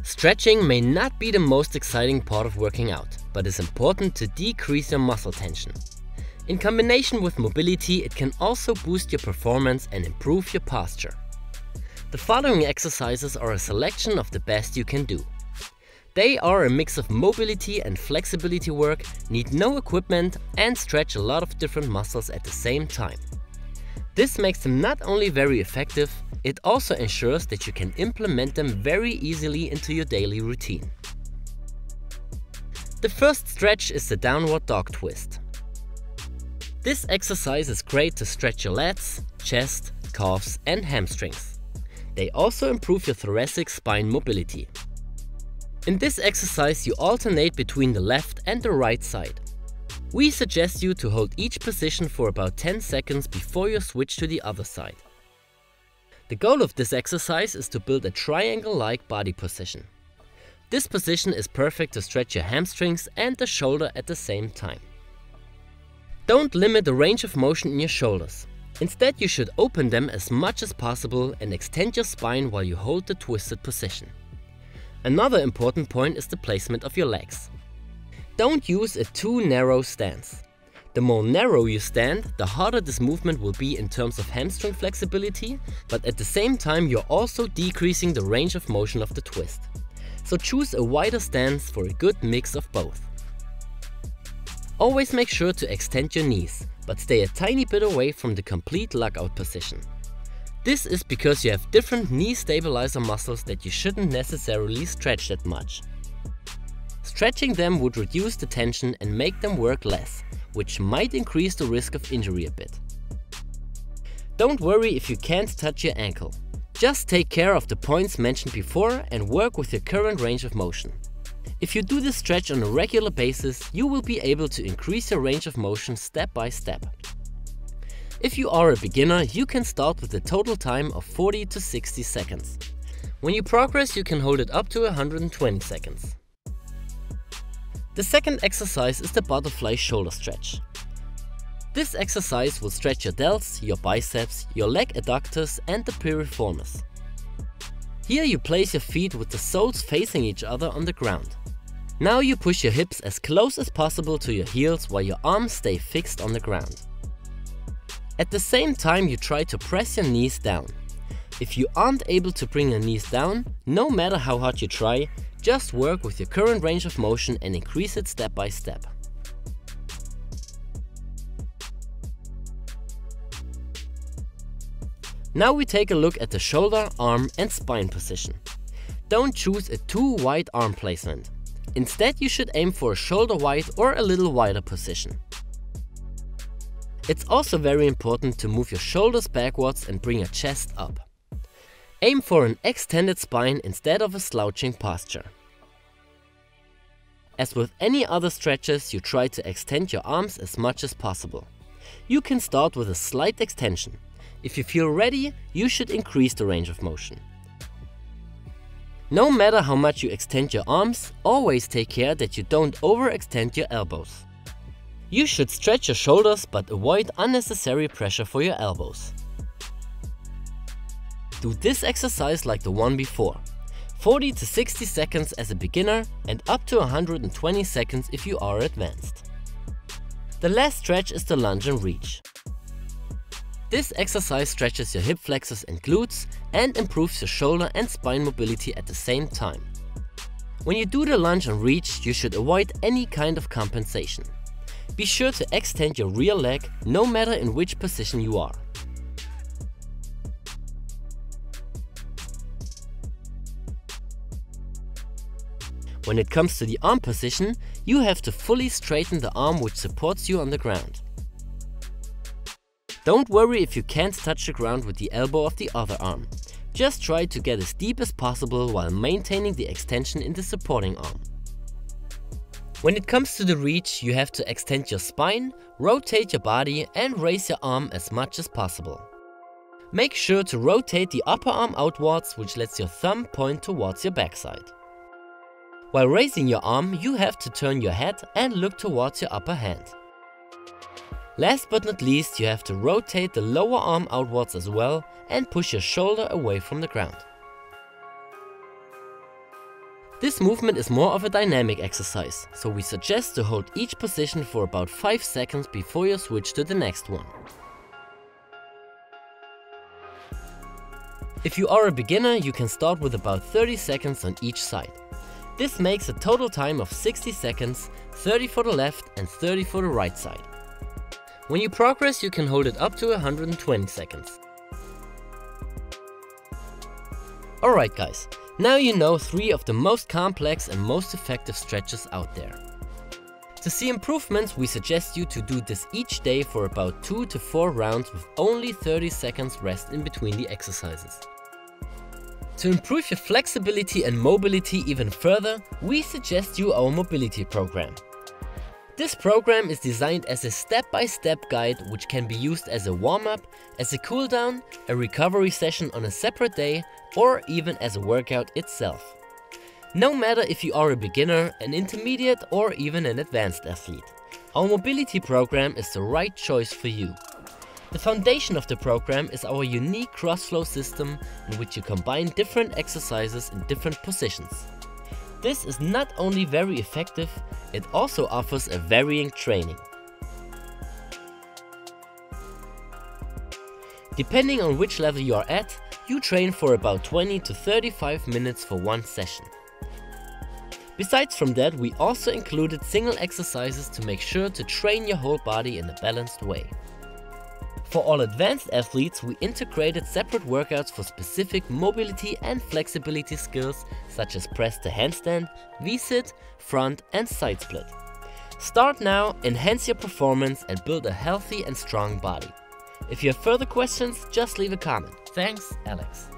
Stretching may not be the most exciting part of working out, but is important to decrease your muscle tension. In combination with mobility, it can also boost your performance and improve your posture. The following exercises are a selection of the best you can do. They are a mix of mobility and flexibility work, need no equipment, and stretch a lot of different muscles at the same time. This makes them not only very effective, it also ensures that you can implement them very easily into your daily routine. The first stretch is the downward dog twist. This exercise is great to stretch your lats, chest, calves and hamstrings. They also improve your thoracic spine mobility. In this exercise you alternate between the left and the right side. We suggest you to hold each position for about 10 seconds before you switch to the other side. The goal of this exercise is to build a triangle-like body position. This position is perfect to stretch your hamstrings and the shoulder at the same time. Don't limit the range of motion in your shoulders. Instead, you should open them as much as possible and extend your spine while you hold the twisted position. Another important point is the placement of your legs. Don't use a too narrow stance. The more narrow you stand, the harder this movement will be in terms of hamstring flexibility, but at the same time you're also decreasing the range of motion of the twist. So choose a wider stance for a good mix of both. Always make sure to extend your knees, but stay a tiny bit away from the complete lug-out position. This is because you have different knee stabilizer muscles that you shouldn't necessarily stretch that much. Stretching them would reduce the tension and make them work less, which might increase the risk of injury a bit. Don't worry if you can't touch your ankle. Just take care of the points mentioned before and work with your current range of motion. If you do this stretch on a regular basis, you will be able to increase your range of motion step by step. If you are a beginner, you can start with a total time of 40 to 60 seconds. When you progress, you can hold it up to 120 seconds. The second exercise is the butterfly shoulder stretch. This exercise will stretch your delts, your biceps, your leg adductors and the piriformis. Here you place your feet with the soles facing each other on the ground. Now you push your hips as close as possible to your heels while your arms stay fixed on the ground. At the same time you try to press your knees down. If you aren't able to bring your knees down, no matter how hard you try, just work with your current range of motion and increase it step by step. Now we take a look at the shoulder, arm and spine position. Don't choose a too wide arm placement. Instead, you should aim for a shoulder wide or a little wider position. It's also very important to move your shoulders backwards and bring your chest up. Aim for an extended spine instead of a slouching posture. As with any other stretches, you try to extend your arms as much as possible. You can start with a slight extension. If you feel ready, you should increase the range of motion. No matter how much you extend your arms, always take care that you don't overextend your elbows. You should stretch your shoulders but avoid unnecessary pressure for your elbows. Do this exercise like the one before. 40 to 60 seconds as a beginner and up to 120 seconds if you are advanced. The last stretch is the lunge and reach. This exercise stretches your hip flexors and glutes and improves your shoulder and spine mobility at the same time. When you do the lunge and reach, you should avoid any kind of compensation. Be sure to extend your rear leg no matter in which position you are. When it comes to the arm position, you have to fully straighten the arm which supports you on the ground. Don't worry if you can't touch the ground with the elbow of the other arm. Just try to get as deep as possible while maintaining the extension in the supporting arm. When it comes to the reach, you have to extend your spine, rotate your body and raise your arm as much as possible. Make sure to rotate the upper arm outwards, which lets your thumb point towards your backside. While raising your arm, you have to turn your head and look towards your upper hand. Last but not least, you have to rotate the lower arm outwards as well and push your shoulder away from the ground. This movement is more of a dynamic exercise, so we suggest to hold each position for about 5 seconds before you switch to the next one. If you are a beginner, you can start with about 30 seconds on each side. This makes a total time of 60 seconds, 30 for the left and 30 for the right side. When you progress, you can hold it up to 120 seconds. Alright guys, now you know 3 of the most complex and most effective stretches out there. To see improvements, we suggest you to do this each day for about 2 to 4 rounds with only 30 seconds rest in between the exercises. To improve your flexibility and mobility even further, we suggest you our mobility program. This program is designed as a step-by-step guide which can be used as a warm-up, as a cool-down, a recovery session on a separate day, or even as a workout itself. No matter if you are a beginner, an intermediate, or even an advanced athlete, our mobility program is the right choice for you. The foundation of the program is our unique cross-flow system in which you combine different exercises in different positions. This is not only very effective, it also offers a varying training. Depending on which level you are at, you train for about 20 to 35 minutes for one session. Besides from that, we also included single exercises to make sure to train your whole body in a balanced way. For all advanced athletes, we integrated separate workouts for specific mobility and flexibility skills such as press to handstand, V-sit, front and side split. Start now, enhance your performance and build a healthy and strong body. If you have further questions, just leave a comment. Thanks, Alex.